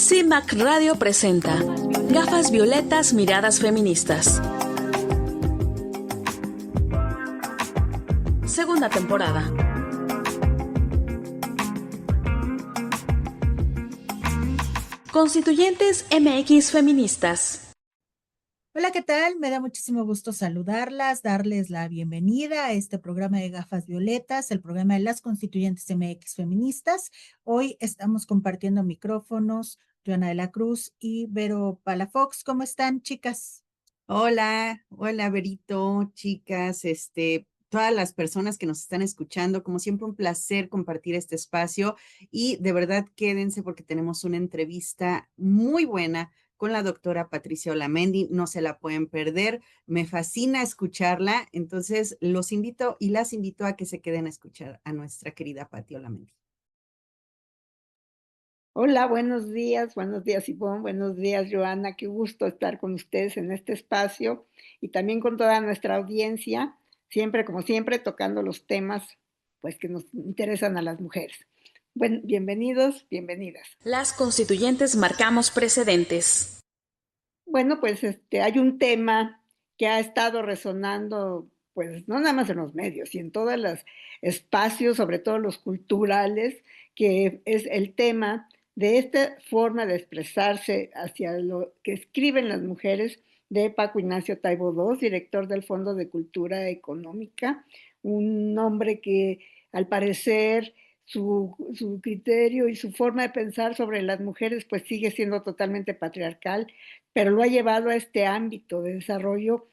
CIMAC Radio presenta Gafas Violetas, Miradas Feministas. Segunda temporada. Constituyentes MX Feministas. Hola, ¿qué tal? Me da muchísimo gusto saludarlas, darles la bienvenida a este programa de Gafas Violetas, el programa de las Constituyentes MX Feministas. Hoy estamos compartiendo micrófonos, Joana de la Cruz y Vero Palafox. ¿Cómo están, chicas? Hola, hola Berito, chicas, todas las personas que nos están escuchando, como siempre un placer compartir este espacio y de verdad quédense porque tenemos una entrevista muy buena con la doctora Patricia Olamendi, no se la pueden perder, me fascina escucharla, entonces los invito y las invito a que se queden a escuchar a nuestra querida Pati Olamendi. Hola, buenos días, Ivonne, buenos días, Joana, qué gusto estar con ustedes en este espacio y también con toda nuestra audiencia, siempre, como siempre, tocando los temas pues que nos interesan a las mujeres. Bueno, bienvenidos, bienvenidas. Las constituyentes marcamos precedentes. Bueno, pues hay un tema que ha estado resonando, pues no nada más en los medios y en todos los espacios, sobre todo los culturales, que es el tema de esta forma de expresarse hacia lo que escriben las mujeres de Paco Ignacio Taibo II, director del Fondo de Cultura Económica, un hombre que al parecer su criterio y su forma de pensar sobre las mujeres pues sigue siendo totalmente patriarcal, pero lo ha llevado a este ámbito de desarrollo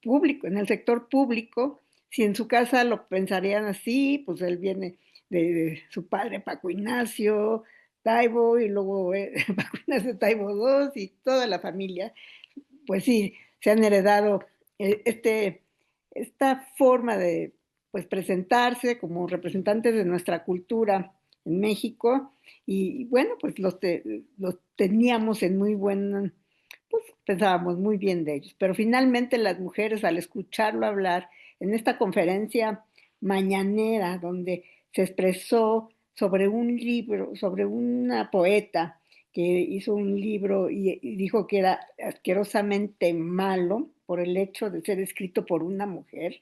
público, en el sector público. Si en su casa lo pensarían así, pues él viene de su padre Paco Ignacio Taibo y luego Paco Ignacio Taibo II y toda la familia, pues sí, se han heredado esta forma de pues, presentarse como representantes de nuestra cultura en México y bueno, pues los teníamos en muy buen, pues pensábamos muy bien de ellos, pero finalmente las mujeres al escucharlo hablar en esta conferencia mañanera donde se expresó sobre un libro, sobre una poeta que hizo un libro y dijo que era asquerosamente malo por el hecho de ser escrito por una mujer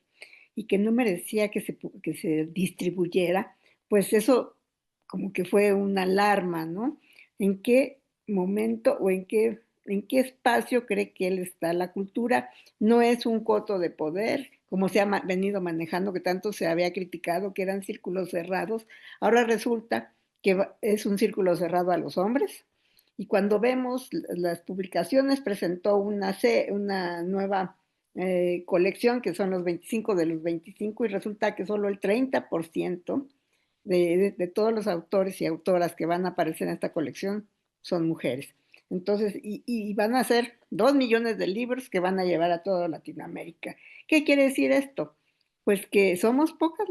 y que no merecía que se distribuyera, pues eso como que fue una alarma, ¿no? ¿En qué momento o en qué espacio cree que él está? La cultura no es un coto de poder, como se ha venido manejando, que tanto se había criticado, que eran círculos cerrados. Ahora resulta que es un círculo cerrado a los hombres. Y cuando vemos las publicaciones, presentó una nueva colección, que son los 25 de los 25, y resulta que solo el 30% de todos los autores y autoras que van a aparecer en esta colección son mujeres. Entonces, y van a ser 2 millones de libros que van a llevar a toda Latinoamérica. ¿Qué quiere decir esto? Pues que somos pocas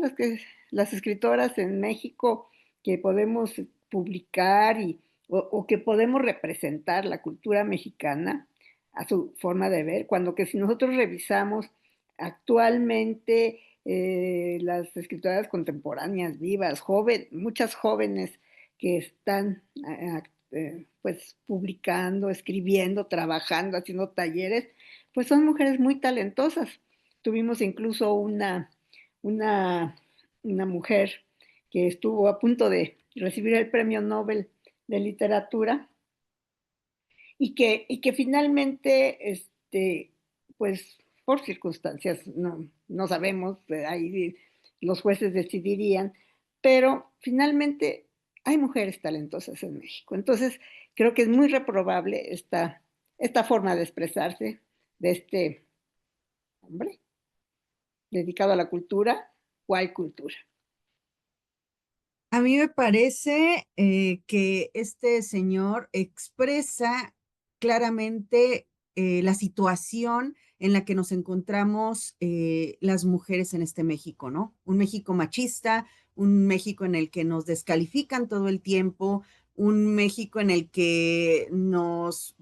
las escritoras en México que podemos publicar o que podemos representar la cultura mexicana a su forma de ver, cuando que si nosotros revisamos actualmente las escritoras contemporáneas vivas, muchas jóvenes que están pues publicando, escribiendo, trabajando, haciendo talleres, pues son mujeres muy talentosas. Tuvimos incluso una, una mujer que estuvo a punto de recibir el Premio Nobel de Literatura y que finalmente, pues por circunstancias, no sabemos, ahí los jueces decidirían, pero finalmente hay mujeres talentosas en México. Entonces, creo que es muy reprobable esta forma de expresarse de este hombre dedicado a la cultura. ¿Cuál cultura? A mí me parece que este señor expresa claramente la situación en la que nos encontramos las mujeres en este México, ¿no? Un México machista, un México en el que nos descalifican todo el tiempo, un México en el que nos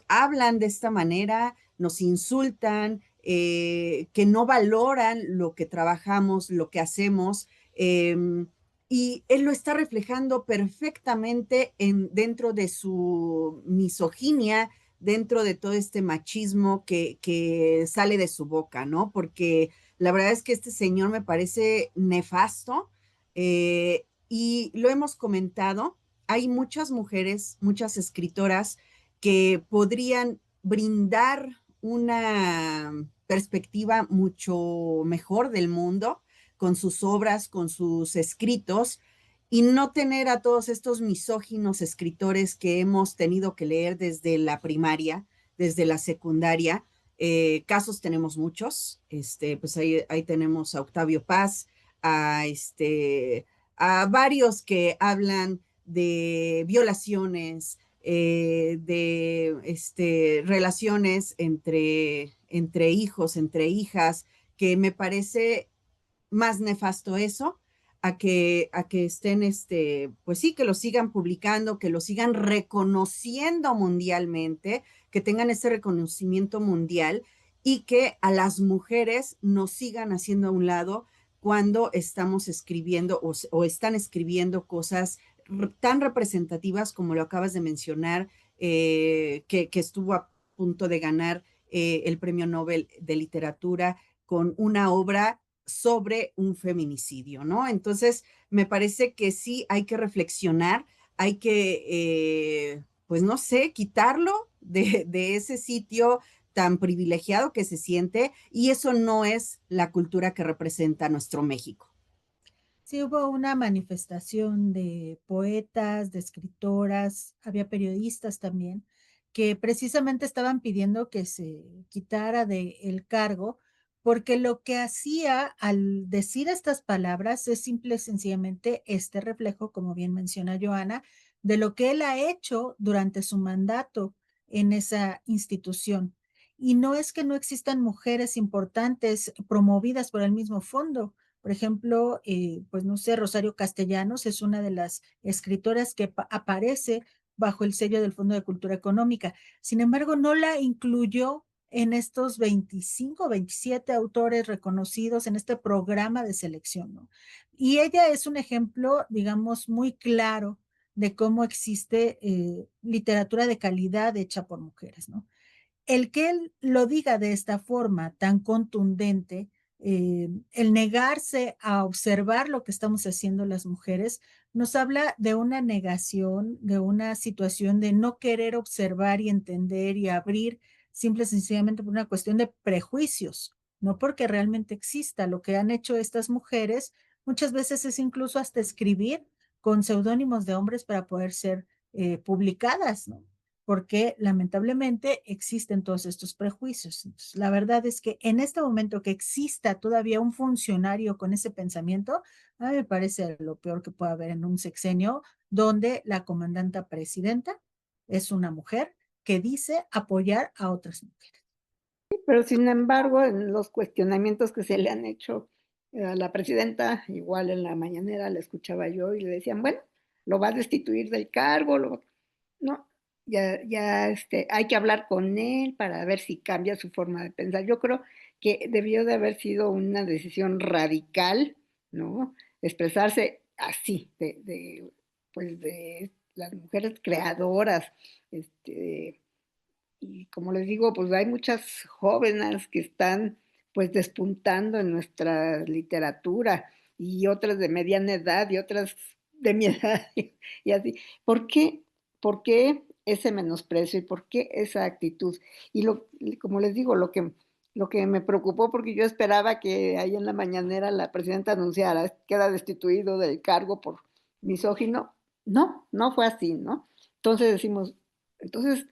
hablan de esta manera, nos insultan, que no valoran lo que trabajamos, lo que hacemos. y él lo está reflejando perfectamente dentro de su misoginia, dentro de todo este machismo que sale de su boca, ¿no? Porque la verdad es que este señor me parece nefasto, y lo hemos comentado, hay muchas mujeres, muchas escritoras que podrían brindar una perspectiva mucho mejor del mundo con sus obras, con sus escritos, y no tener a todos estos misóginos escritores que hemos tenido que leer desde la primaria, desde la secundaria. Casos tenemos muchos, pues ahí tenemos a Octavio Paz, a varios que hablan de violaciones, de relaciones entre hijos, entre hijas, que me parece más nefasto eso a que estén, pues sí, que lo sigan publicando, que lo sigan reconociendo mundialmente, que tengan ese reconocimiento mundial y que a las mujeres nos sigan haciendo a un lado cuando estamos escribiendo o están escribiendo cosas tan representativas como lo acabas de mencionar, que estuvo a punto de ganar el Premio Nobel de Literatura con una obra sobre un feminicidio, ¿no? Entonces, me parece que sí hay que reflexionar, hay que, pues no sé, quitarlo de ese sitio tan privilegiado que se siente, y eso no es la cultura que representa nuestro México. Sí, hubo una manifestación de poetas, de escritoras, había periodistas también, que precisamente estaban pidiendo que se quitara del cargo, porque lo que hacía al decir estas palabras es simple y sencillamente este reflejo, como bien menciona Joana, de lo que él ha hecho durante su mandato en esa institución. Y no es que no existan mujeres importantes promovidas por el mismo fondo. Por ejemplo, pues no sé, Rosario Castellanos es una de las escritoras que aparece bajo el sello del Fondo de Cultura Económica. Sin embargo, no la incluyó en estos 25, 27 autores reconocidos en este programa de selección, ¿no? Y ella es un ejemplo, digamos, muy claro de cómo existe literatura de calidad hecha por mujeres, ¿no? El que él lo diga de esta forma tan contundente, el negarse a observar lo que estamos haciendo las mujeres, nos habla de una negación, de una situación de no querer observar y entender y abrir, simple y sencillamente por una cuestión de prejuicios, no porque realmente exista. Lo que han hecho estas mujeres muchas veces es incluso hasta escribir con seudónimos de hombres para poder ser publicadas, ¿no? Porque lamentablemente existen todos estos prejuicios. Entonces, la verdad es que en este momento que exista todavía un funcionario con ese pensamiento, a mí me parece lo peor que puede haber en un sexenio donde la comandanta presidenta es una mujer que dice apoyar a otras mujeres. Pero sin embargo, en los cuestionamientos que se le han hecho a la presidenta, igual en la mañanera la escuchaba yo y le decían, bueno, lo va a destituir del cargo, no, ya hay que hablar con él para ver si cambia su forma de pensar. Yo creo que debió de haber sido una decisión radical, ¿no? Expresarse así, pues de las mujeres creadoras, y como les digo, pues hay muchas jóvenes que están pues despuntando en nuestra literatura y otras de mediana edad y otras de mi edad y así. ¿Por qué? ¿Por qué ese menosprecio y por qué esa actitud? Como les digo, lo que me preocupó, porque yo esperaba que ahí en la mañanera la presidenta anunciara, queda destituido del cargo por misógino. No, no fue así, ¿no? Entonces decimos, entonces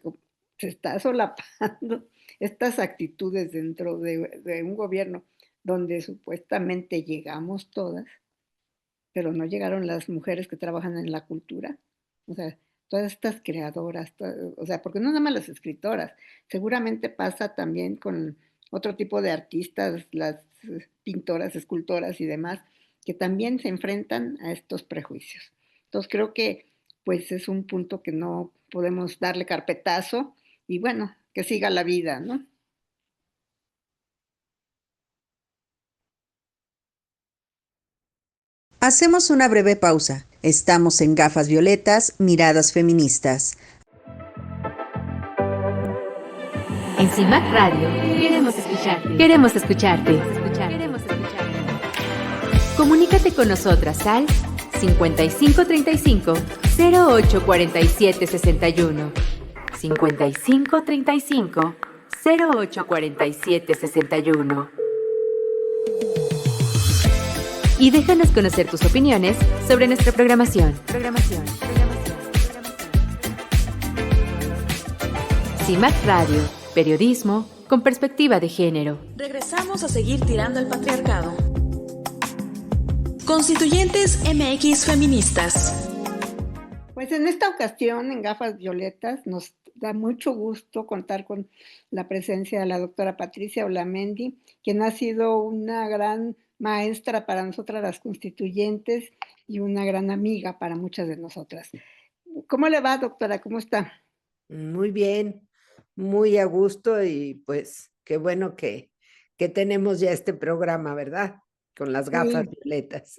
se está solapando estas actitudes dentro de un gobierno donde supuestamente llegamos todas, pero no llegaron las mujeres que trabajan en la cultura. O sea, todas estas creadoras, o sea, porque no nada más las escritoras, seguramente pasa también con otro tipo de artistas, las pintoras, escultoras y demás, que también se enfrentan a estos prejuicios. Entonces creo que pues es un punto que no podemos darle carpetazo y bueno, que siga la vida, ¿no? Hacemos una breve pausa. Estamos en Gafas Violetas, Miradas Feministas. En CIMAC Radio queremos escucharte. Queremos escucharte. Comunícate con nosotras al 5535 0847 61. 5535 0847 61. Y déjanos conocer tus opiniones sobre nuestra programación. CIMAC Radio, periodismo con perspectiva de género. Regresamos a seguir tirando al patriarcado. Constituyentes MX Feministas. Pues en esta ocasión, en Gafas Violetas, nos da mucho gusto contar con la presencia de la doctora Patricia Olamendi, quien ha sido una gran maestra para nosotras las constituyentes y una gran amiga para muchas de nosotras. ¿Cómo le va, doctora? ¿Cómo está? Muy bien, muy a gusto y pues qué bueno que tenemos ya este programa, ¿verdad? Con las gafas violetas.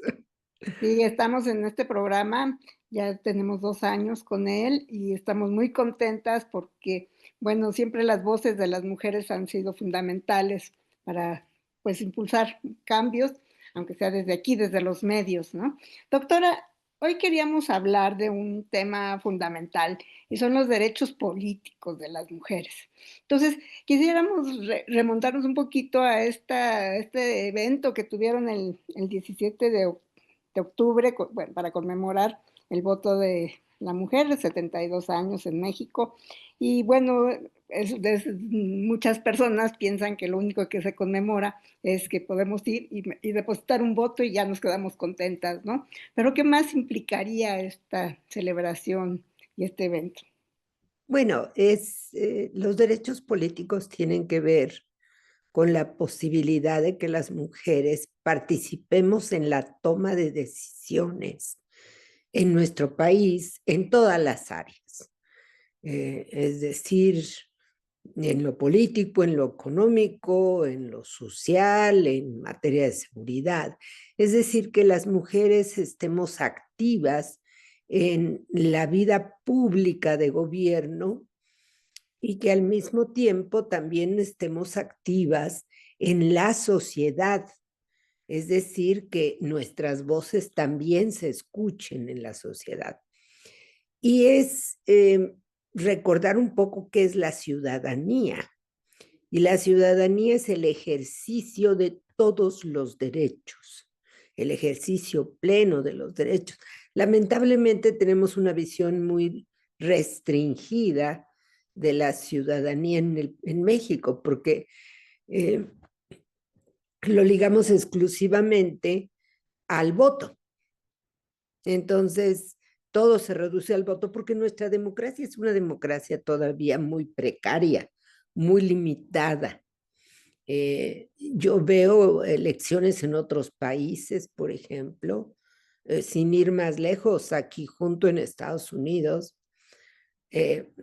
Sí, estamos en este programa, ya tenemos 2 años con él y estamos muy contentas porque, bueno, siempre las voces de las mujeres han sido fundamentales para, pues, impulsar cambios, aunque sea desde aquí, desde los medios, ¿no? Doctora, hoy queríamos hablar de un tema fundamental y son los derechos políticos de las mujeres. Entonces, quisiéramos remontarnos un poquito a este evento que tuvieron el 17 de octubre, bueno, para conmemorar el voto de la mujer de 72 años en México. Y bueno, muchas personas piensan que lo único que se conmemora es que podemos ir y depositar un voto y ya nos quedamos contentas, ¿no? Pero ¿qué más implicaría esta celebración y este evento? Bueno, los derechos políticos tienen que ver con la posibilidad de que las mujeres participemos en la toma de decisiones en nuestro país, en todas las áreas. Es decir, en lo político, en lo económico, en lo social, en materia de seguridad. Es decir, que las mujeres estemos activas en la vida pública de gobierno y que al mismo tiempo también estemos activas en la sociedad. Es decir, que nuestras voces también se escuchen en la sociedad. Y es recordar un poco qué es la ciudadanía. Y la ciudadanía es el ejercicio de todos los derechos, el ejercicio pleno de los derechos. Lamentablemente tenemos una visión muy restringida de la ciudadanía en México, porque lo ligamos exclusivamente al voto. Entonces, todo se reduce al voto porque nuestra democracia es una democracia todavía muy precaria, muy limitada. Yo veo elecciones en otros países, por ejemplo, sin ir más lejos, aquí junto en Estados Unidos, que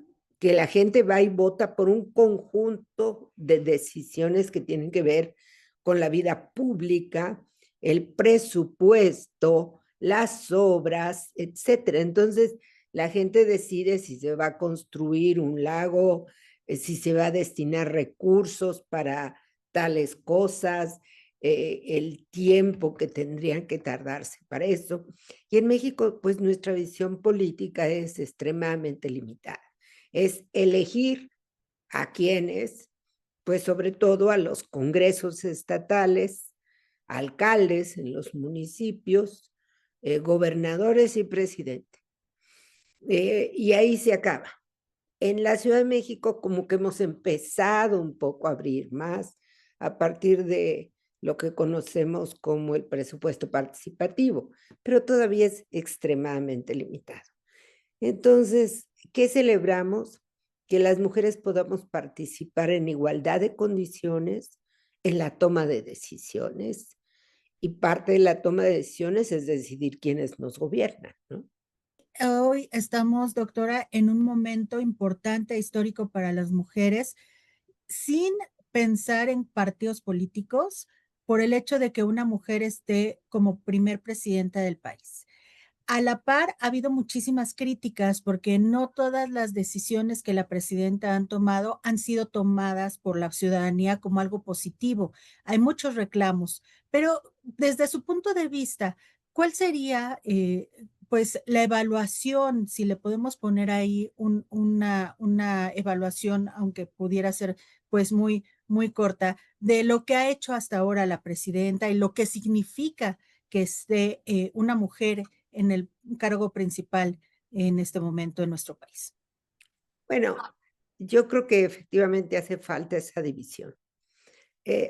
la gente va y vota por un conjunto de decisiones que tienen que ver con la vida pública, el presupuesto, las obras, etcétera. Entonces, la gente decide si se va a construir un lago, si se va a destinar recursos para tales cosas, el tiempo que tendrían que tardarse para eso. Y en México, pues nuestra visión política es extremadamente limitada. Es elegir a quienes, pues sobre todo a los congresos estatales, alcaldes en los municipios, gobernadores y presidente. Y ahí se acaba. En la Ciudad de México como que hemos empezado un poco a abrir más a partir de lo que conocemos como el presupuesto participativo, pero todavía es extremadamente limitado. Entonces, ¿qué celebramos? Que las mujeres podamos participar en igualdad de condiciones en la toma de decisiones, y parte de la toma de decisiones es decidir quiénes nos gobiernan, ¿no? Hoy estamos, doctora, en un momento importante, histórico para las mujeres, sin pensar en partidos políticos, por el hecho de que una mujer esté como primer presidenta del país. A la par, ha habido muchísimas críticas porque no todas las decisiones que la presidenta han tomado han sido tomadas por la ciudadanía como algo positivo. Hay muchos reclamos, pero desde su punto de vista, ¿cuál sería, pues, la evaluación, si le podemos poner ahí una evaluación, aunque pudiera ser, pues, muy corta, de lo que ha hecho hasta ahora la presidenta y lo que significa que esté una mujer en el cargo principal en este momento en nuestro país? Bueno, yo creo que efectivamente hace falta esa división.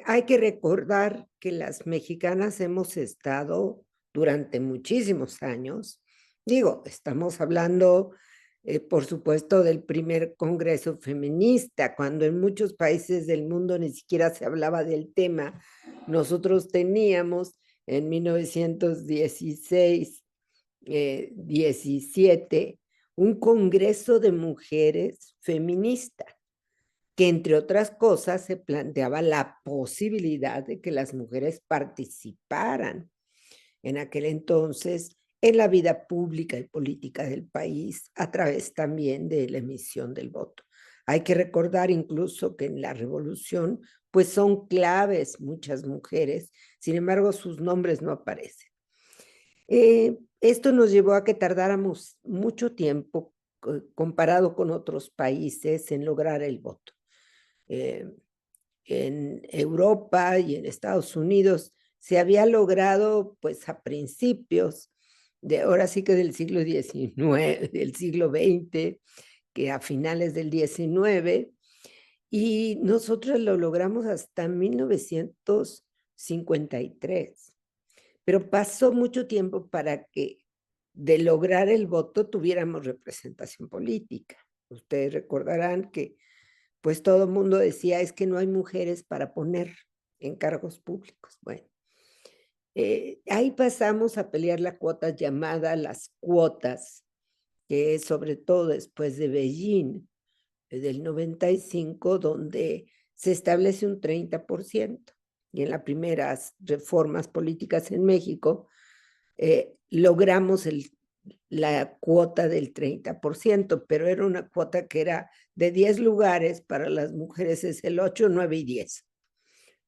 Hay que recordar que las mexicanas hemos estado durante muchísimos años, digo, estamos hablando, por supuesto, del primer Congreso Feminista, cuando en muchos países del mundo ni siquiera se hablaba del tema. Nosotros teníamos en 1916, 17, un Congreso de Mujeres Feministas, que entre otras cosas se planteaba la posibilidad de que las mujeres participaran en aquel entonces en la vida pública y política del país a través también de la emisión del voto. Hay que recordar incluso que en la revolución pues son claves muchas mujeres, sin embargo sus nombres no aparecen. Esto nos llevó a que tardáramos mucho tiempo comparado con otros países en lograr el voto. En Europa y en Estados Unidos se había logrado pues a principios de, ahora sí que del siglo XIX, del siglo XX, que a finales del XIX, y nosotros lo logramos hasta 1953. Pero pasó mucho tiempo para que de lograr el voto tuviéramos representación política. Ustedes recordarán que pues todo el mundo decía, es que no hay mujeres para poner en cargos públicos. Bueno, ahí pasamos a pelear la cuota llamada las cuotas, que es sobre todo después de Beijing, del 95, donde se establece un 30%. Y en las primeras reformas políticas en México, logramos la cuota del 30%, pero era una cuota que era de 10 lugares, para las mujeres es el 8, 9 y 10.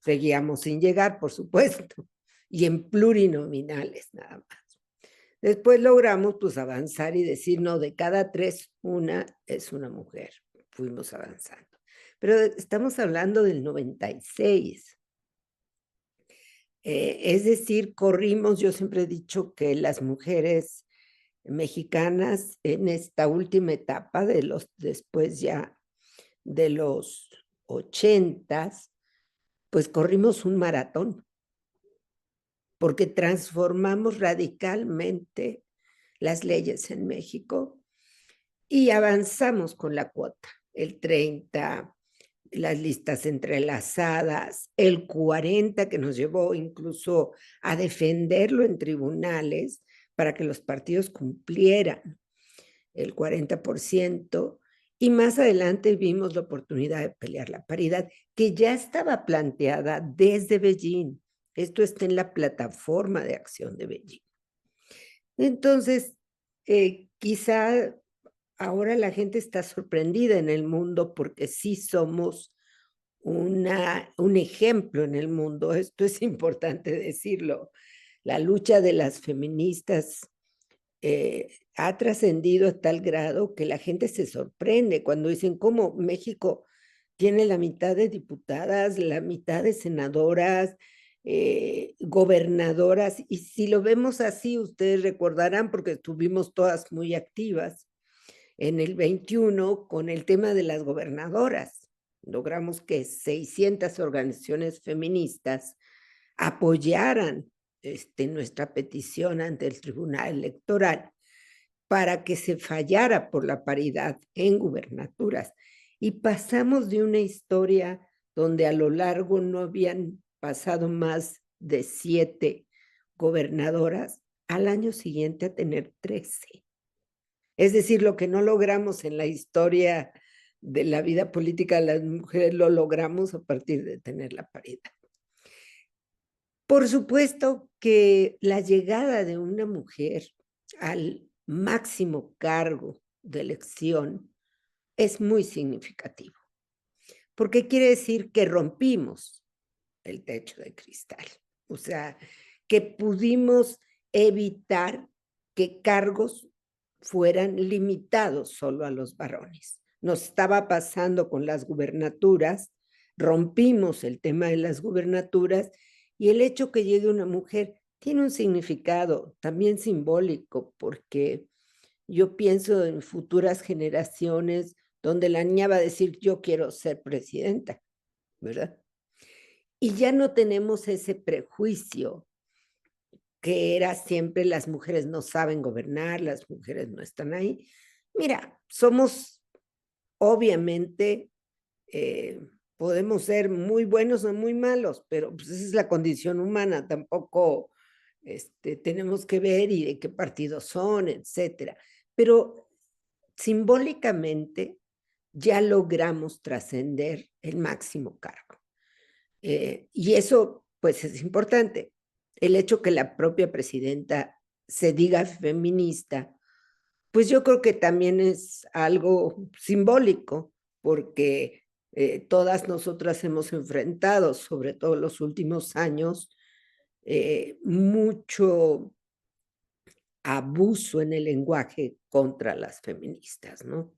Seguíamos sin llegar, por supuesto, y en plurinominales nada más. Después logramos pues avanzar y decir, no, de cada 3, una es una mujer. Fuimos avanzando. Pero estamos hablando del 96. Es decir, corrimos, yo siempre he dicho que las mujeres mexicanas en esta última etapa de después ya de los 80s, pues corrimos un maratón, porque transformamos radicalmente las leyes en México y avanzamos con la cuota, el 30, las listas entrelazadas, el 40 que nos llevó incluso a defenderlo en tribunales para que los partidos cumplieran el 40%, y más adelante vimos la oportunidad de pelear la paridad, que ya estaba planteada desde Beijing. Esto está en la plataforma de acción de Beijing. Entonces, quizá ahora la gente está sorprendida en el mundo porque sí somos un ejemplo en el mundo. Esto es importante decirlo. La lucha de las feministas ha trascendido a tal grado que la gente se sorprende cuando dicen cómo México tiene la mitad de diputadas, la mitad de senadoras, gobernadoras, y si lo vemos así, ustedes recordarán, porque estuvimos todas muy activas en el 21 con el tema de las gobernadoras. Logramos que 600 organizaciones feministas apoyaran nuestra petición ante el Tribunal Electoral para que se fallara por la paridad en gubernaturas. Y pasamos de una historia donde a lo largo no habían pasado más de 7 gobernadoras, al año siguiente a tener 13. Es decir, lo que no logramos en la historia de la vida política de las mujeres, lo logramos a partir de tener la paridad. Por supuesto que la llegada de una mujer al máximo cargo de elección es muy significativo, porque quiere decir que rompimos el techo de cristal, o sea, que pudimos evitar que cargos fueran limitados solo a los varones. Nos estaba pasando con las gubernaturas, rompimos el tema de las gubernaturas y el hecho que llegue una mujer tiene un significado también simbólico, porque yo pienso en futuras generaciones donde la niña va a decir, yo quiero ser presidenta, ¿verdad? Y ya no tenemos ese prejuicio que era siempre las mujeres no saben gobernar, las mujeres no están ahí. Mira, somos obviamente, podemos ser muy buenos o muy malos, pero pues esa es la condición humana, tampoco tenemos que ver y de qué partido son, etcétera. Pero simbólicamente ya logramos trascender el máximo cargo. Y eso, pues, es importante. El hecho que la propia presidenta se diga feminista, pues yo creo que también es algo simbólico, porque todas nosotras hemos enfrentado, sobre todo en los últimos años, mucho abuso en el lenguaje contra las feministas, ¿no?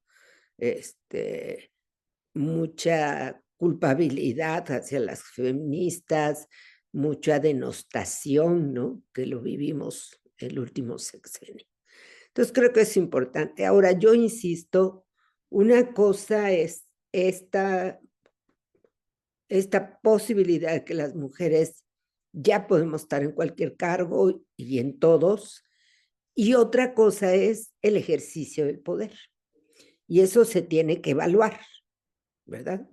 Mucha culpabilidad hacia las feministas, mucha denostación, ¿no? Que lo vivimos el último sexenio. Entonces creo que es importante. Ahora, yo insisto, una cosa es esta posibilidad de que las mujeres ya podemos estar en cualquier cargo y en todos, y otra cosa es el ejercicio del poder. Y eso se tiene que evaluar, ¿verdad?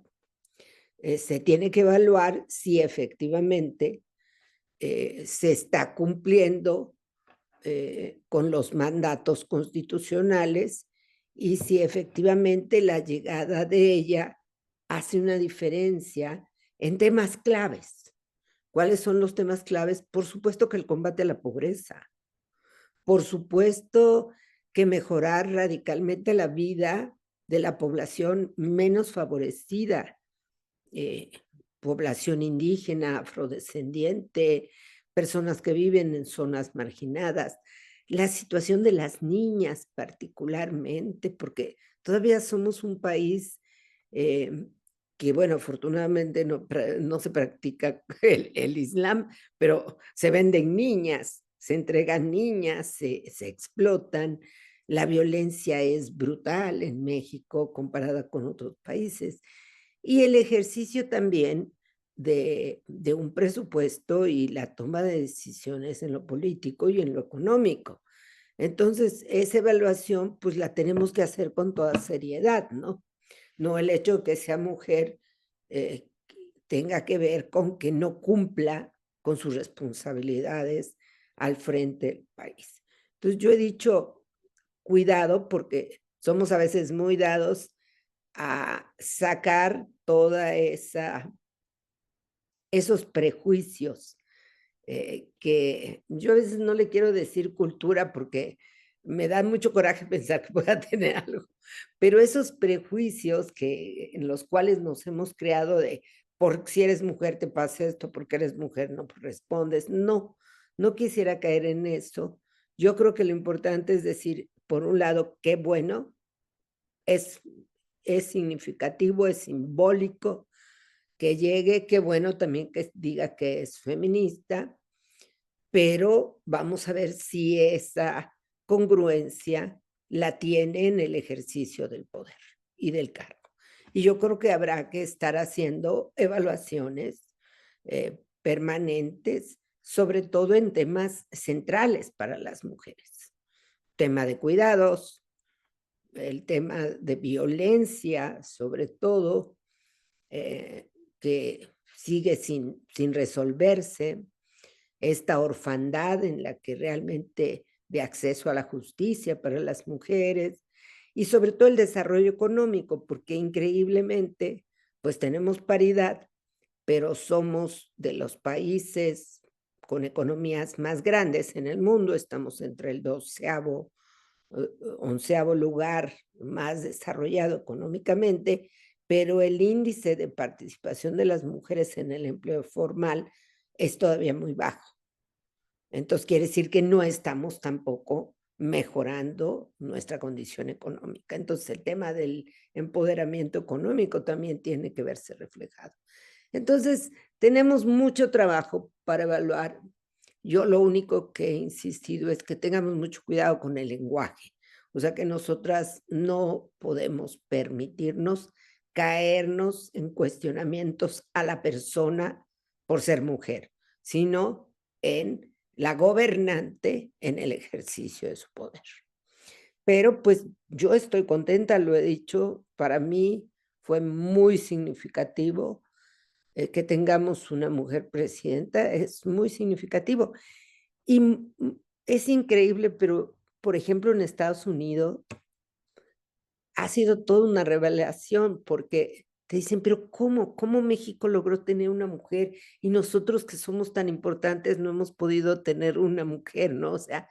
Se tiene que evaluar si efectivamente se está cumpliendo con los mandatos constitucionales y si efectivamente la llegada de ella hace una diferencia en temas claves. ¿Cuáles son los temas claves? Por supuesto que el combate a la pobreza. Por supuesto que mejorar radicalmente la vida de la población menos favorecida, población indígena, afrodescendiente, personas que viven en zonas marginadas, la situación de las niñas particularmente, porque todavía somos un país que, bueno, afortunadamente no se practica el Islam, pero se venden niñas, se entregan niñas, se explotan. La violencia es brutal en México comparada con otros países. Y el ejercicio también de un presupuesto y la toma de decisiones en lo político y en lo económico. Entonces, esa evaluación, pues la tenemos que hacer con toda seriedad, ¿no? No el hecho de que sea mujer tenga que ver con que no cumpla con sus responsabilidades al frente del país. Entonces, yo he dicho, cuidado, porque somos a veces muy dados a sacar toda esos prejuicios que yo a veces no le quiero decir cultura porque me da mucho coraje pensar que pueda tener algo, pero esos prejuicios en los cuales nos hemos creado de por si eres mujer te pasa esto, porque eres mujer no respondes, no quisiera caer en eso. Yo creo que lo importante es decir, por un lado, qué bueno, es significativo, es simbólico que llegue, qué bueno también que diga que es feminista, pero vamos a ver si esa congruencia la tiene en el ejercicio del poder y del cargo. Y yo creo que habrá que estar haciendo evaluaciones permanentes, sobre todo en temas centrales para las mujeres. Tema de cuidados, el tema de violencia, sobre todo, que sigue sin resolverse, esta orfandad en la que realmente de acceso a la justicia para las mujeres y sobre todo el desarrollo económico, porque increíblemente pues tenemos paridad, pero somos de los países con economías más grandes en el mundo, estamos entre el 12º, 11º lugar más desarrollado económicamente, pero el índice de participación de las mujeres en el empleo formal es todavía muy bajo. Entonces quiere decir que no estamos tampoco mejorando nuestra condición económica. Entonces el tema del empoderamiento económico también tiene que verse reflejado. Entonces tenemos mucho trabajo para evaluar. Yo lo único que he insistido es que tengamos mucho cuidado con el lenguaje. O sea que nosotras no podemos permitirnos caernos en cuestionamientos a la persona por ser mujer, sino en la gobernante en el ejercicio de su poder. Pero pues yo estoy contenta, lo he dicho, para mí fue muy significativo que tengamos una mujer presidenta, es muy significativo. Y es increíble, pero por ejemplo en Estados Unidos ha sido toda una revelación porque te dicen, pero ¿cómo México logró tener una mujer y nosotros que somos tan importantes no hemos podido tener una mujer, ¿no? O sea,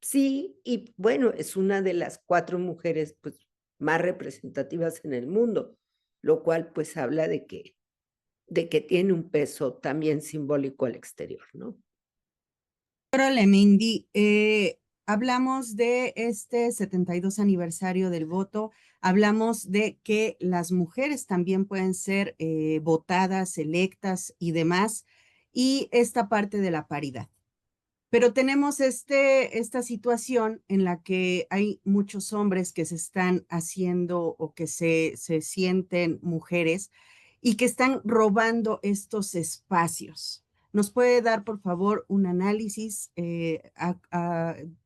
sí, y bueno, es una de las 4 mujeres pues, más representativas en el mundo, lo cual pues habla de que tiene un peso también simbólico al exterior, ¿no? Órale, Mindy, hablamos de este 72 aniversario del voto, hablamos de que las mujeres también pueden ser votadas, electas y demás, y esta parte de la paridad. Pero tenemos esta situación en la que hay muchos hombres que se están haciendo o que se sienten mujeres y que están robando estos espacios. ¿Nos puede dar, por favor, un análisis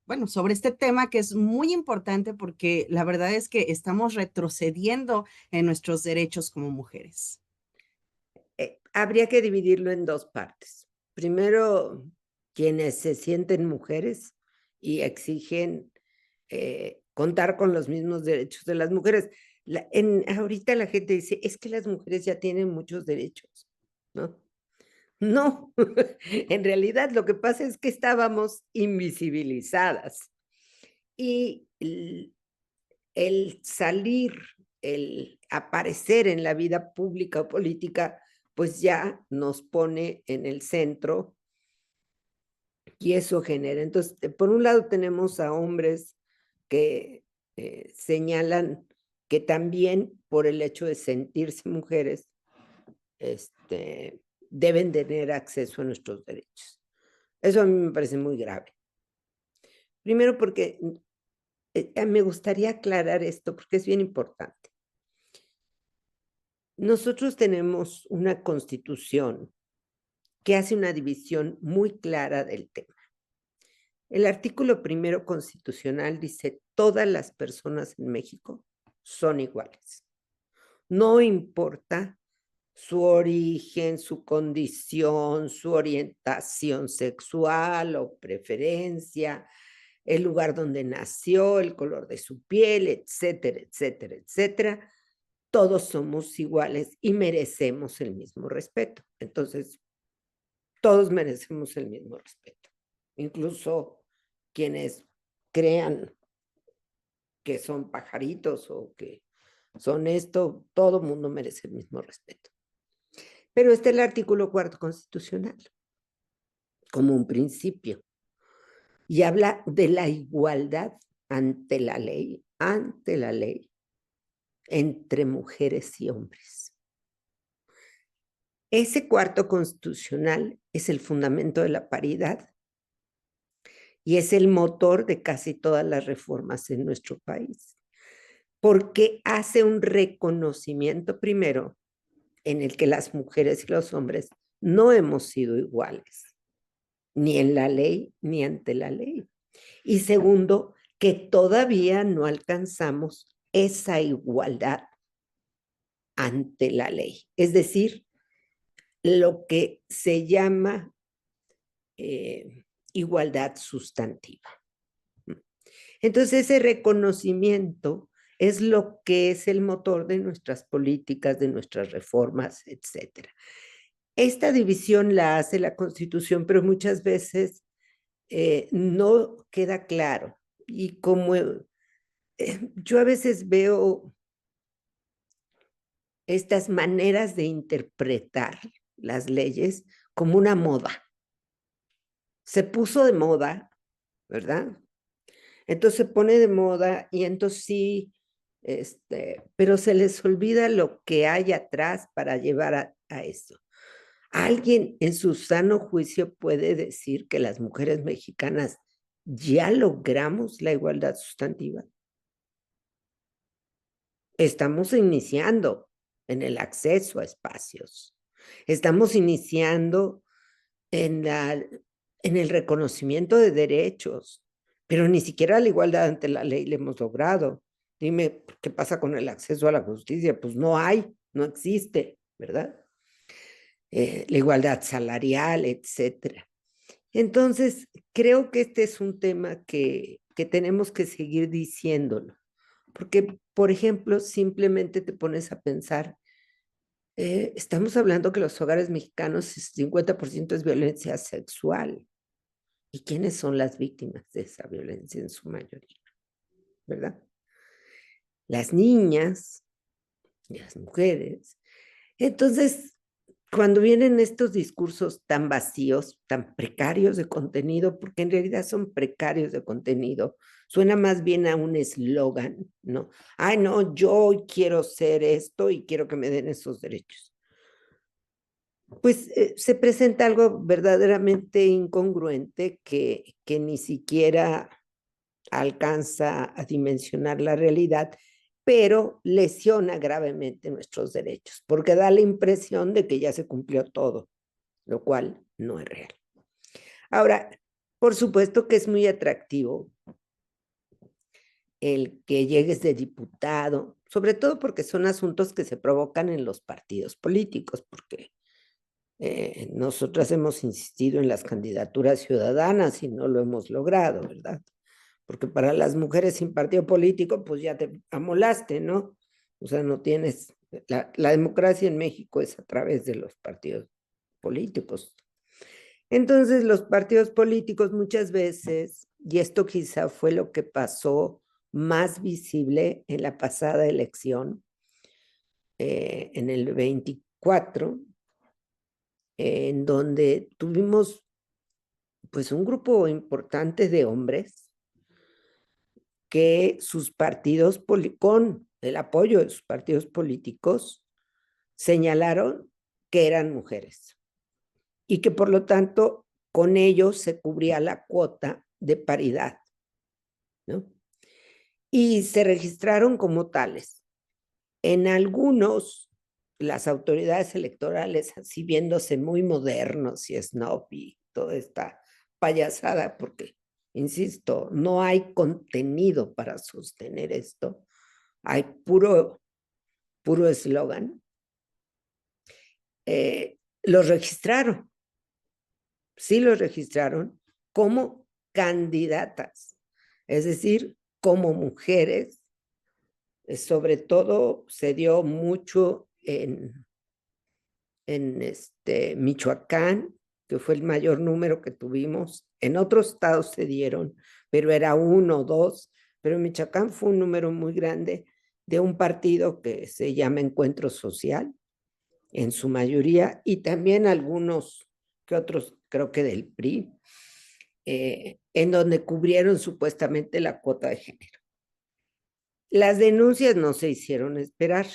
bueno, sobre este tema que es muy importante porque la verdad es que estamos retrocediendo en nuestros derechos como mujeres? Habría que dividirlo en 2 partes. Primero, quienes se sienten mujeres y exigen contar con los mismos derechos de las mujeres. Ahorita la gente dice, es que las mujeres ya tienen muchos derechos, ¿no? No, en realidad lo que pasa es que estábamos invisibilizadas y el salir, el aparecer en la vida pública o política, pues ya nos pone en el centro y eso genera. Entonces, por un lado tenemos a hombres que señalan que también por el hecho de sentirse mujeres, deben tener acceso a nuestros derechos. Eso a mí me parece muy grave. Primero porque me gustaría aclarar esto porque es bien importante. Nosotros tenemos una constitución que hace una división muy clara del tema. El artículo 1 constitucional dice, todas las personas en México son iguales. No importa su origen, su condición, su orientación sexual o preferencia, el lugar donde nació, el color de su piel, etcétera, etcétera, etcétera. Todos somos iguales y merecemos el mismo respeto. Entonces, todos merecemos el mismo respeto. Incluso quienes crean que son pajaritos o que son esto, todo mundo merece el mismo respeto. Pero está el artículo 4 constitucional como un principio y habla de la igualdad ante la ley, entre mujeres y hombres. Ese 4 constitucional es el fundamento de la paridad y es el motor de casi todas las reformas en nuestro país, porque hace un reconocimiento primero en el que las mujeres y los hombres no hemos sido iguales, ni en la ley ni ante la ley. Y segundo, que todavía no alcanzamos esa igualdad ante la ley. Es decir, lo que se llama igualdad sustantiva. Entonces, ese reconocimiento es lo que es el motor de nuestras políticas, de nuestras reformas, etcétera. Esta división la hace la Constitución, pero muchas veces no queda claro. Y como yo a veces veo estas maneras de interpretar las leyes como una moda. Se puso de moda, ¿verdad? Entonces se pone de moda y entonces sí, pero se les olvida lo que hay atrás para llevar a eso. ¿Alguien en su sano juicio puede decir que las mujeres mexicanas ya logramos la igualdad sustantiva? Estamos iniciando en el acceso a espacios. Estamos iniciando en el reconocimiento de derechos, pero ni siquiera la igualdad ante la ley la hemos logrado. Dime, ¿qué pasa con el acceso a la justicia? Pues no hay, no existe, ¿verdad? La igualdad salarial, etcétera. Entonces, creo que este es un tema que tenemos que seguir diciéndolo, porque, por ejemplo, simplemente te pones a pensar, estamos hablando que los hogares mexicanos, 50% es violencia sexual. ¿Y quiénes son las víctimas de esa violencia en su mayoría? ¿Verdad? Las niñas y las mujeres. Entonces, cuando vienen estos discursos tan vacíos, tan precarios de contenido, porque en realidad son precarios de contenido, suena más bien a un eslogan, ¿no? Ay, no, yo quiero ser esto y quiero que me den esos derechos. Pues se presenta algo verdaderamente incongruente que ni siquiera alcanza a dimensionar la realidad, pero lesiona gravemente nuestros derechos, porque da la impresión de que ya se cumplió todo, lo cual no es real. Ahora, por supuesto que es muy atractivo el que llegues de diputado, sobre todo porque son asuntos que se provocan en los partidos políticos, porque nosotras hemos insistido en las candidaturas ciudadanas y no lo hemos logrado, ¿verdad? Porque para las mujeres sin partido político, pues ya te amolaste, ¿no? O sea, no tienes, la democracia en México es a través de los partidos políticos. Entonces, los partidos políticos muchas veces, y esto quizá fue lo que pasó más visible en la pasada elección, en el 24, en donde tuvimos pues un grupo importante de hombres que sus partidos, con el apoyo de sus partidos políticos, señalaron que eran mujeres y que por lo tanto con ellos se cubría la cuota de paridad, ¿no? Y se registraron como tales. En algunos, las autoridades electorales, así viéndose muy modernos y snob y toda esta payasada, porque, insisto, no hay contenido para sostener esto, hay puro eslogan, los registraron, sí los registraron como candidatas, es decir, como mujeres. Sobre todo se dio mucho en Michoacán, que fue el mayor número que tuvimos. En otros estados se dieron, pero era 1 o 2, pero en Michoacán fue un número muy grande de un partido que se llama Encuentro Social, en su mayoría, y también algunos que otros, creo que del PRI, en donde cubrieron supuestamente la cuota de género. Las denuncias no se hicieron esperar.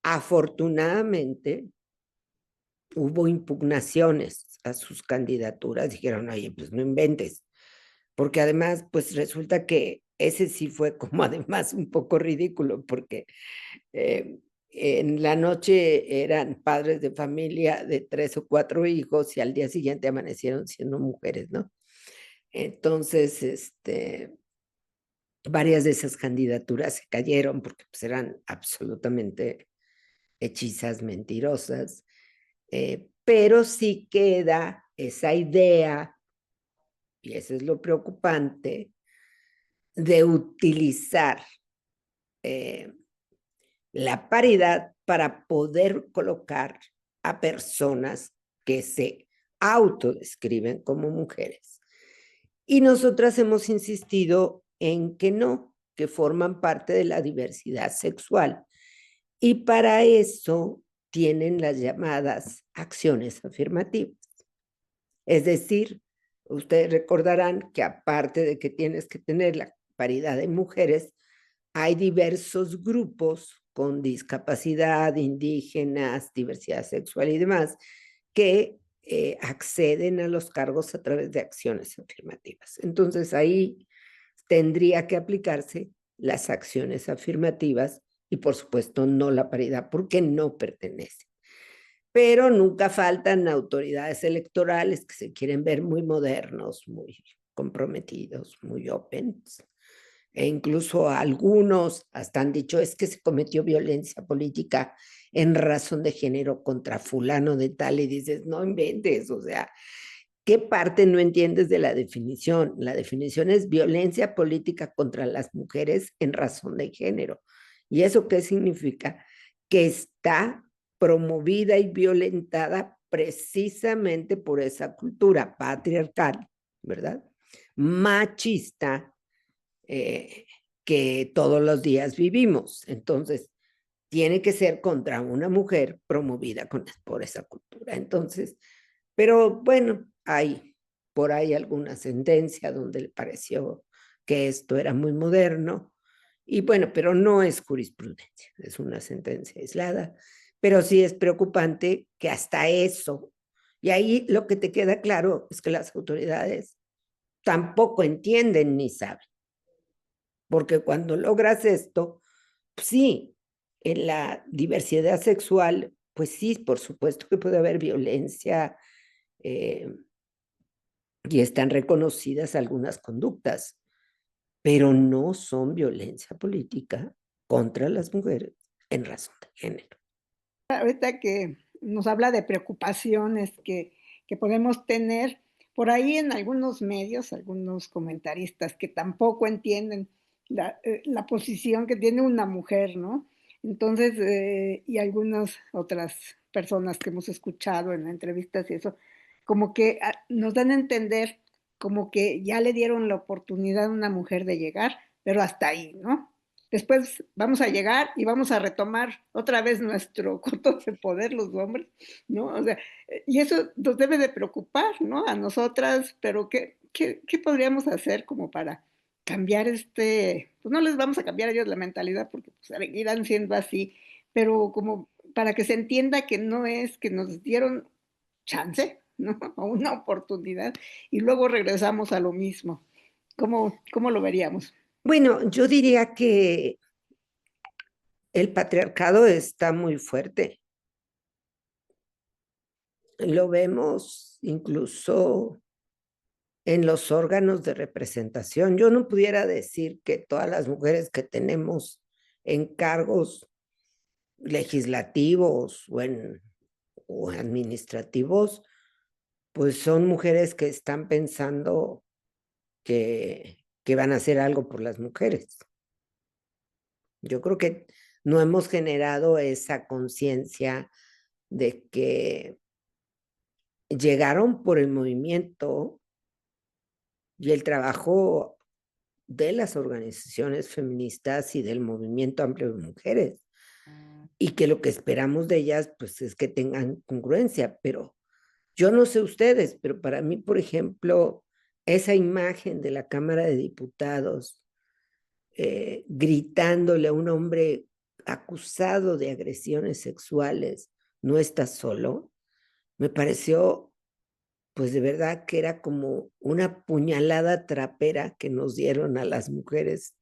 Afortunadamente, hubo impugnaciones a sus candidaturas. Dijeron, oye, pues no inventes. Porque además, pues resulta que ese sí fue como además un poco ridículo, porque en la noche eran padres de familia de 3 o 4 hijos y al día siguiente amanecieron siendo mujeres, ¿no? Entonces, varias de esas candidaturas se cayeron porque pues, eran absolutamente hechizas, mentirosas, pero sí queda esa idea, y eso es lo preocupante, de utilizar la paridad para poder colocar a personas que se autodescriben como mujeres. Y nosotras hemos insistido en que no, que forman parte de la diversidad sexual. Y para eso tienen las llamadas acciones afirmativas. Es decir, ustedes recordarán que aparte de que tienes que tener la paridad de mujeres, hay diversos grupos con discapacidad, indígenas, diversidad sexual y demás, que acceden a los cargos a través de acciones afirmativas. Entonces ahí tendría que aplicarse las acciones afirmativas y por supuesto no la paridad, porque no pertenece. Pero nunca faltan autoridades electorales que se quieren ver muy modernos, muy comprometidos, muy opens. E incluso algunos hasta han dicho es que se cometió violencia política en razón de género contra fulano de tal, y dices, no inventes, o sea, ¿qué parte no entiendes de la definición? La definición es violencia política contra las mujeres en razón de género. ¿Y eso qué significa? Que está promovida y violentada precisamente por esa cultura patriarcal, ¿verdad? Machista, que todos los días vivimos. Entonces, tiene que ser contra una mujer promovida por esa cultura. Entonces, pero bueno, hay por ahí alguna sentencia donde le pareció que esto era muy moderno. Y bueno, pero no es jurisprudencia, es una sentencia aislada. Pero sí es preocupante que hasta eso, y ahí lo que te queda claro es que las autoridades tampoco entienden ni saben. Porque cuando logras esto, pues sí, en la diversidad sexual, pues sí, por supuesto que puede haber violencia y están reconocidas algunas conductas, pero no son violencia política contra las mujeres en razón de género. Ahorita que nos habla de preocupaciones que podemos tener, por ahí en algunos medios, algunos comentaristas que tampoco entienden la posición que tiene una mujer, ¿no? Entonces, y algunas otras personas que hemos escuchado en entrevistas y eso, como que nos dan a entender como que ya le dieron la oportunidad a una mujer de llegar, pero hasta ahí, ¿no? Después vamos a llegar y vamos a retomar otra vez nuestro coto de poder los hombres, ¿no? O sea, y eso nos debe de preocupar, ¿no? A nosotras, pero ¿qué podríamos hacer como para cambiar pues no les vamos a cambiar a ellos la mentalidad porque pues, seguirán siendo así, pero como para que se entienda que no es que nos dieron chance, ¿no? O una oportunidad y luego regresamos a lo mismo. ¿Cómo lo veríamos? Bueno, yo diría que el patriarcado está muy fuerte. Lo vemos incluso en los órganos de representación. Yo no pudiera decir que todas las mujeres que tenemos en cargos legislativos o administrativos, pues son mujeres que están pensando que van a hacer algo por las mujeres. Yo creo que no hemos generado esa conciencia de que llegaron por el movimiento y el trabajo de las organizaciones feministas y del movimiento amplio de mujeres, y que lo que esperamos de ellas pues es que tengan congruencia, pero yo no sé ustedes, pero para mí, por ejemplo, esa imagen de la Cámara de Diputados gritándole a un hombre acusado de agresiones sexuales, no estás solo, me pareció pues de verdad que era como una puñalada trapera que nos dieron a las mujeres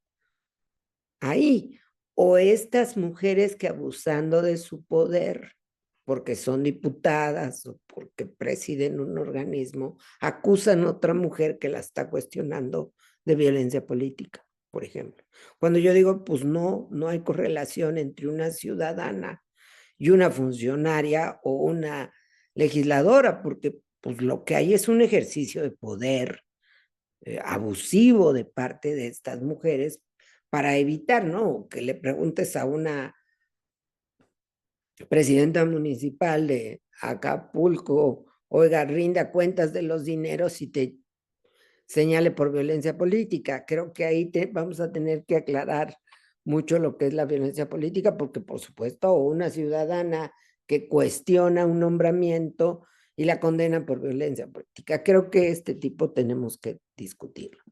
ahí. O estas mujeres que abusando de su poder, porque son diputadas o porque presiden un organismo, acusan a otra mujer que la está cuestionando de violencia política, por ejemplo. Cuando yo digo, pues no hay correlación entre una ciudadana y una funcionaria o una legisladora, porque pues lo que hay es un ejercicio de poder abusivo de parte de estas mujeres para evitar, ¿no? Que le preguntes a una presidenta municipal de Acapulco, oiga, rinda cuentas de los dineros y te señale por violencia política. Creo que ahí vamos a tener que aclarar mucho lo que es la violencia política, porque por supuesto una ciudadana que cuestiona un nombramiento y la condena por violencia política. Creo que este tipo tenemos que discutirlo.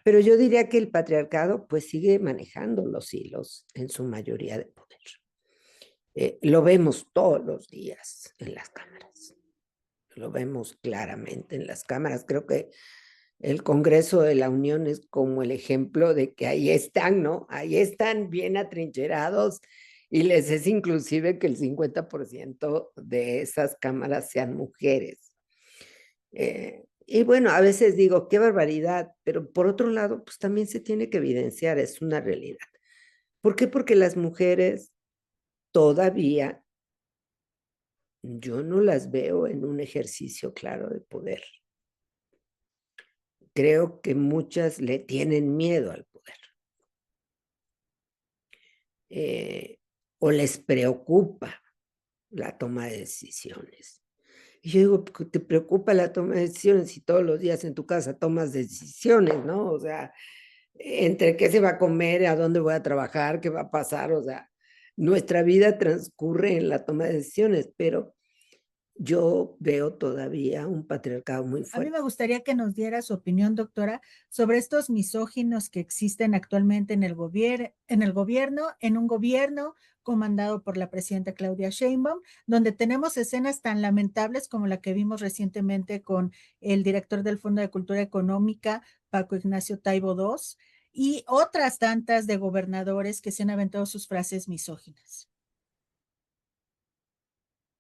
Pero yo diría que el patriarcado pues sigue manejando los hilos en su mayoría de poder. Lo vemos todos los días en las cámaras. Lo vemos claramente en las cámaras. Creo que el Congreso de la Unión es como el ejemplo de que ahí están, ¿no? Ahí están bien atrincherados y les es inclusive que el 50% de esas cámaras sean mujeres. Y bueno, a veces digo, qué barbaridad, pero por otro lado, pues también se tiene que evidenciar, es una realidad. ¿Por qué? Porque las mujeres todavía yo no las veo en un ejercicio claro de poder. Creo que muchas le tienen miedo al poder. O les preocupa la toma de decisiones. Y yo digo, ¿te preocupa la toma de decisiones si todos los días en tu casa tomas decisiones, ¿no? O sea, entre qué se va a comer, a dónde voy a trabajar, qué va a pasar, o sea, nuestra vida transcurre en la toma de decisiones, pero yo veo todavía un patriarcado muy A mí fuerte. me gustaría que nos diera su opinión, doctora, sobre estos misóginos que existen actualmente en el gobierno, en un gobierno comandado por la presidenta Claudia Sheinbaum, donde tenemos escenas tan lamentables como la que vimos recientemente con el director del Fondo de Cultura Económica, Paco Ignacio Taibo II, y otras tantas de gobernadores que se han aventado sus frases misóginas.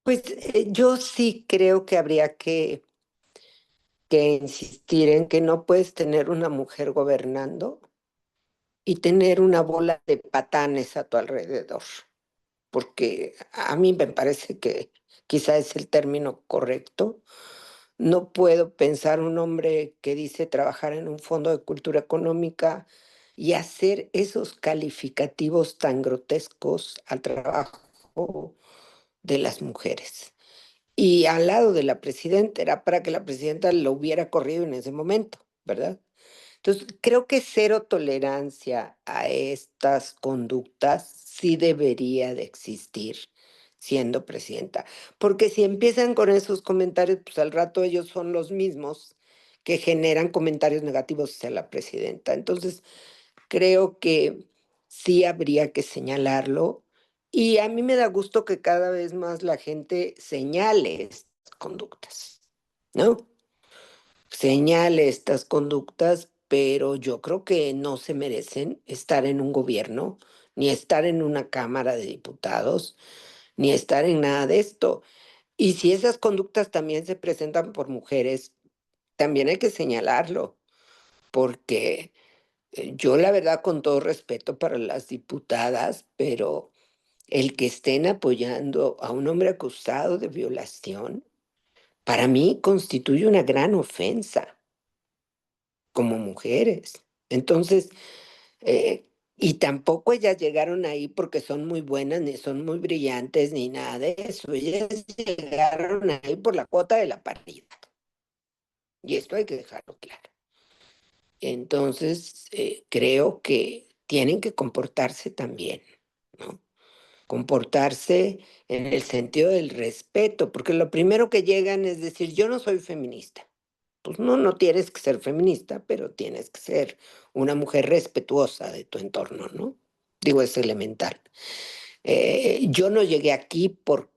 Pues yo sí creo que habría que insistir en que no puedes tener una mujer gobernando y tener una bola de patanes a tu alrededor, porque a mí me parece que quizá es el término correcto. No puedo pensar un hombre que dice trabajar en un fondo de cultura económica y hacer esos calificativos tan grotescos al trabajo de las mujeres. Y al lado de la presidenta era para que la presidenta lo hubiera corrido en ese momento, ¿verdad? Entonces, creo que cero tolerancia a estas conductas sí debería de existir siendo presidenta, porque si empiezan con esos comentarios, pues al rato ellos son los mismos que generan comentarios negativos hacia la presidenta. Entonces, creo que sí habría que señalarlo y a mí me da gusto que cada vez más la gente señale estas conductas, ¿no? Señale estas conductas, pero yo creo que no se merecen estar en un gobierno, ni estar en una Cámara de Diputados, ni estar en nada de esto. Y si esas conductas también se presentan por mujeres, también hay que señalarlo, porque yo la verdad con todo respeto para las diputadas, pero el que estén apoyando a un hombre acusado de violación, para mí constituye una gran ofensa como mujeres. Entonces, y tampoco ellas llegaron ahí porque son muy buenas, ni son muy brillantes, ni nada de eso. Ellas llegaron ahí por la cuota de la paridad. Y esto hay que dejarlo claro. Entonces, creo que tienen que comportarse también, ¿no? Comportarse en el sentido del respeto, porque lo primero que llegan es decir, yo no soy feminista. Pues no, no tienes que ser feminista, pero tienes que ser una mujer respetuosa de tu entorno, ¿no? Digo, es elemental. Yo no llegué aquí por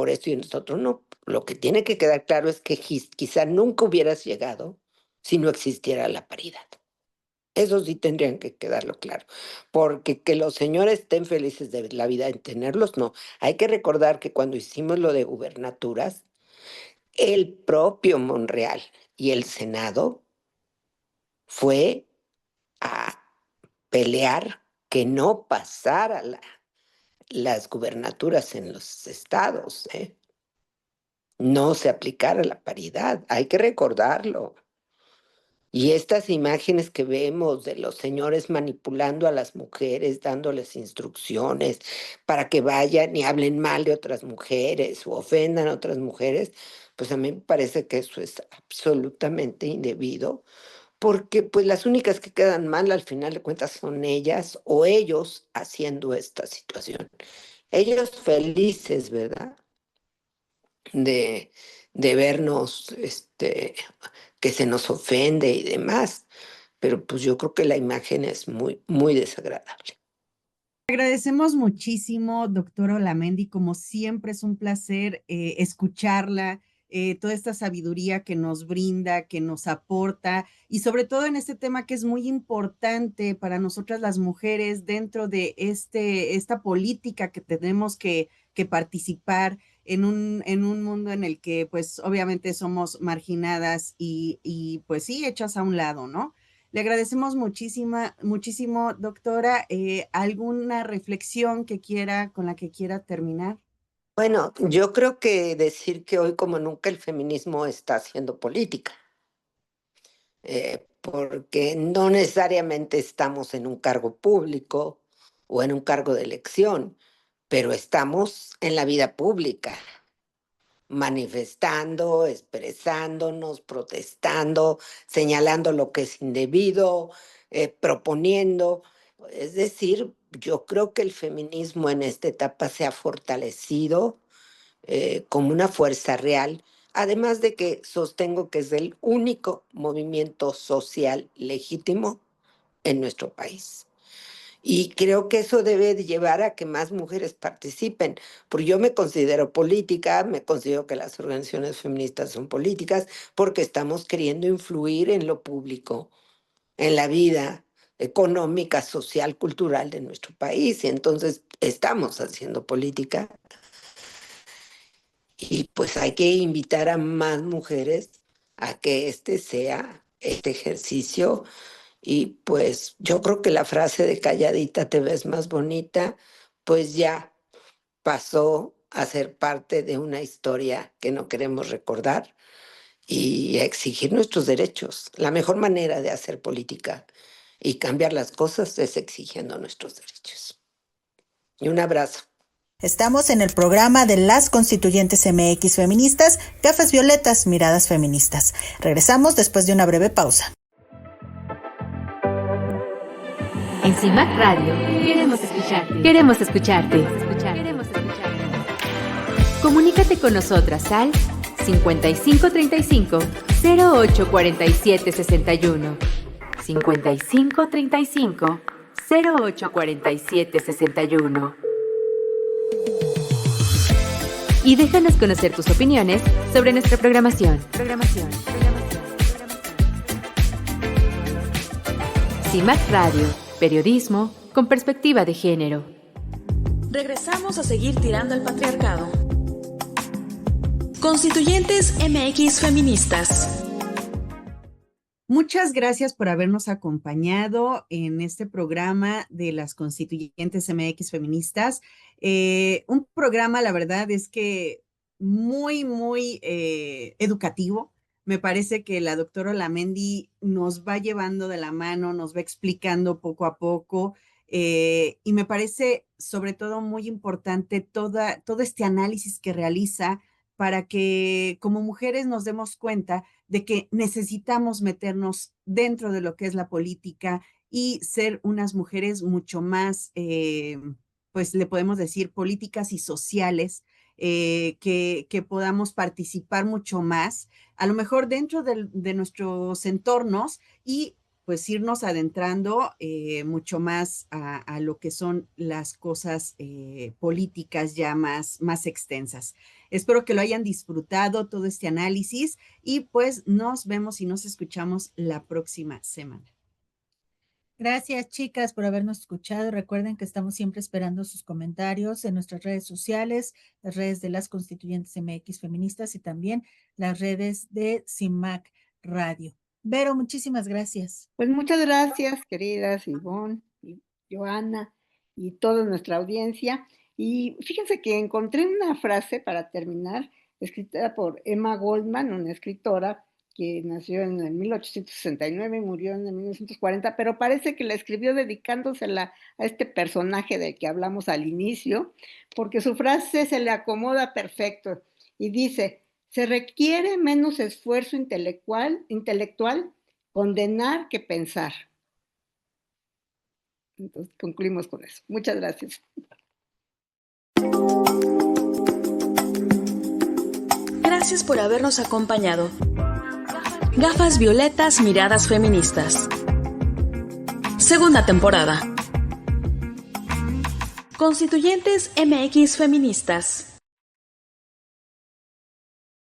esto y nosotros no. Lo que tiene que quedar claro es que quizá nunca hubieras llegado si no existiera la paridad. Eso sí tendrían que quedarlo claro, porque que los señores estén felices de la vida en tenerlos, no. Hay que recordar que cuando hicimos lo de gubernaturas, el propio Monreal y el Senado fue a pelear que no pasara las gubernaturas en los estados, ¿eh? No se aplicara la paridad, hay que recordarlo. Y estas imágenes que vemos de los señores manipulando a las mujeres, dándoles instrucciones para que vayan y hablen mal de otras mujeres o ofendan a otras mujeres, pues a mí me parece que eso es absolutamente indebido, porque pues las únicas que quedan mal al final de cuentas son ellas o ellos haciendo esta situación. Ellos felices, ¿verdad? De, de vernos, que se nos ofende y demás, pero pues yo creo que la imagen es muy, muy desagradable. Agradecemos muchísimo, doctora Olamendi, como siempre es un placer escucharla, toda esta sabiduría que nos brinda, que nos aporta, y sobre todo en este tema que es muy importante para nosotras las mujeres dentro de esta política que tenemos que participar en un mundo en el que pues obviamente somos marginadas y pues sí, hechas a un lado, ¿no? Le agradecemos muchísimo, doctora. ¿Alguna reflexión que con la que quiera terminar? Bueno, yo creo que decir que hoy como nunca el feminismo está haciendo política, porque no necesariamente estamos en un cargo público o en un cargo de elección, pero estamos en la vida pública, manifestando, expresándonos, protestando, señalando lo que es indebido, proponiendo. Es decir, yo creo que el feminismo en esta etapa se ha fortalecido como una fuerza real, además de que sostengo que es el único movimiento social legítimo en nuestro país. Y creo que eso debe de llevar a que más mujeres participen, porque yo me considero política, me considero que las organizaciones feministas son políticas, porque estamos queriendo influir en lo público, en la vida económica, social, cultural de nuestro país. Y entonces estamos haciendo política y pues hay que invitar a más mujeres a que este sea este ejercicio. Y pues yo creo que la frase de calladita te ves más bonita, pues ya pasó a ser parte de una historia que no queremos recordar y a exigir nuestros derechos. La mejor manera de hacer política y cambiar las cosas es exigiendo nuestros derechos. Y un abrazo. Estamos en el programa de las constituyentes MX feministas, Gafas Violetas, Miradas Feministas. Regresamos después de una breve pausa. En CIMAC Radio queremos escucharte. Queremos escucharte. Comunícate con nosotras al 5535 0847 61. 5535 0847 61. Y déjanos conocer tus opiniones sobre nuestra programación. CIMAC Radio, periodismo con perspectiva de género. Regresamos a seguir tirando al patriarcado. Constituyentes MX feministas. Muchas gracias por habernos acompañado en este programa de las Constituyentes MX Feministas. Un programa, la verdad, es que muy educativo. Me parece que la doctora Olamendi nos va llevando de la mano, nos va explicando poco a poco, y me parece sobre todo muy importante todo este análisis que realiza para que como mujeres nos demos cuenta de que necesitamos meternos dentro de lo que es la política y ser unas mujeres mucho más, pues le podemos decir, políticas y sociales, que podamos participar mucho más, a lo mejor dentro de nuestros entornos y pues irnos adentrando mucho más a lo que son las cosas políticas ya más extensas. Espero que lo hayan disfrutado todo este análisis y pues nos vemos y nos escuchamos la próxima semana. Gracias, chicas, por habernos escuchado. Recuerden que estamos siempre esperando sus comentarios en nuestras redes sociales, las redes de las Constituyentes MX Feministas y también las redes de CIMAC Radio. Vero, muchísimas gracias. Pues muchas gracias, queridas Ivonne y Joana y toda nuestra audiencia. Y fíjense que encontré una frase para terminar, escrita por Emma Goldman, una escritora, que nació en el 1869 y murió en el 1940, pero parece que la escribió dedicándosela a este personaje del que hablamos al inicio, porque su frase se le acomoda perfecto y dice: se requiere menos esfuerzo intelectual condenar que pensar. Entonces concluimos con eso. Muchas gracias. Gracias por habernos acompañado. Gafas violetas, miradas feministas. Segunda temporada. Constituyentes MX feministas.